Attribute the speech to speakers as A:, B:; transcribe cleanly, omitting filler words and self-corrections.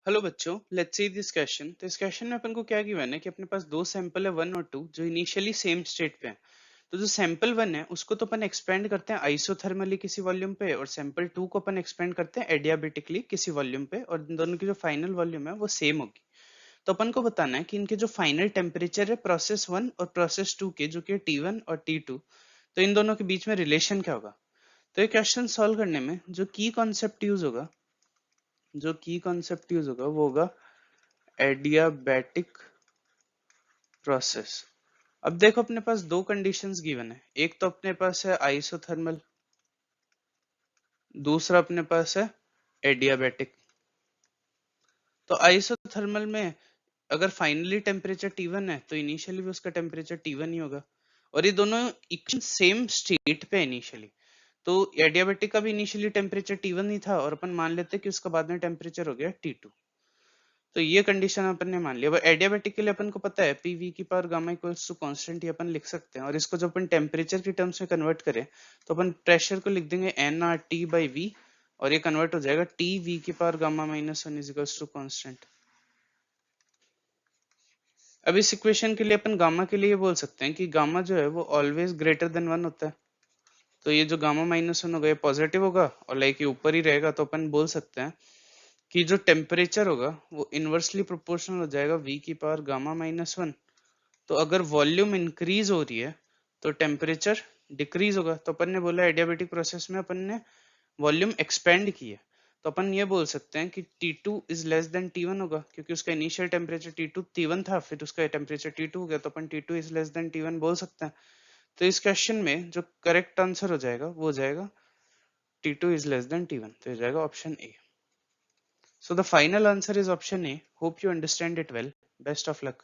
A: Hello बच्चों, let's see this question. तो इस क्वेश्चन में अपन को क्या गिवन है कि अपने पास दो सैंपल है, वन और टू, जो इनिशियली सेम स्टेट पे हैं। तो जो सैंपल वन है उसको तो अपन एक्सपेंड करते हैं आइसोथर्मली किसी वॉल्यूम पे, और सैंपल टू को अपन एक्सपेंड करते हैं एडियाबेटिकली किसी वॉल्यूम पे, और इन दोनों की जो फाइनल वॉल्यूम है वो सेम होगी। तो अपन को बताना है कि इनके जो फाइनल टेम्परेचर है प्रोसेस वन और प्रोसेस टू के, जो कि T1 और T2, तो इन दोनों के बीच में रिलेशन क्या होगा। तो ये क्वेश्चन सॉल्व करने में जो की कॉन्सेप्ट यूज होगा वो होगा एडियाबैटिक प्रोसेस। अब देखो अपने पास दो कंडीशंस गिवन है, एक तो अपने पास है आइसोथर्मल, दूसरा अपने पास है एडियाबैटिक। तो आइसोथर्मल में अगर फाइनली टेम्परेचर T1 है तो इनिशियली भी उसका टेम्परेचर T1 ही होगा, और ये दोनों इक्वेशन सेम स्टेट पे इनिशियली। तो एडियाबैटिक का भी इनिशियली टेम्परेचर T1 ही था, और अपन मान लेते हैं कि उसका बाद में टेम्परेचर हो गया T2। तो ये कंडीशन अपन ने मान लिया। अब एडियाबैटिक के लिए अपन को पता है पीवी की power gamma equals to constant, ये अपन लिख सकते हैं। और इसको जब अपन टेम्परेचर की टर्म्स में कन्वर्ट करें तो अपन प्रेशर को लिख देंगे N R T by V, और ये कन्वर्ट हो जाएगा टी वी की power gamma minus one is equals to constant. अब इस इक्वेशन के लिए अपन गामा के लिए बोल सकते हैं कि गामा जो है वो ऑलवेज ग्रेटर देन वन होता है। तो ये जो गामा माइनस वन होगा ये पॉजिटिव होगा, और लाइक ये ऊपर ही रहेगा। तो अपन बोल सकते हैं कि जो टेम्परेचर होगा वो इनवर्सली प्रोपोर्शनल हो जाएगा v की पावर गामा माइनस वन। तो अगर वॉल्यूम इंक्रीज हो रही है तो टेम्परेचर डिक्रीज होगा। तो अपन ने बोला एडियाबेटिक प्रोसेस में अपन ने वॉल्यूम एक्सपेंड की है, तो अपन ये बोल सकते हैं कि T2 is less than T1 होगा, क्योंकि उसका इनिशियल टेम्परेचर T2 T1 था, फिर उसका टेम्परेचर T2 हो गया, तो अपन T2 is less than T1 बोल सकते हैं। तो इस क्वेश्चन में जो करेक्ट आंसर हो जाएगा वो हो जाएगा T2 is less than T1, तो ये जाएगा option A. So the final answer is option A. Hope you understand it well. Best of luck.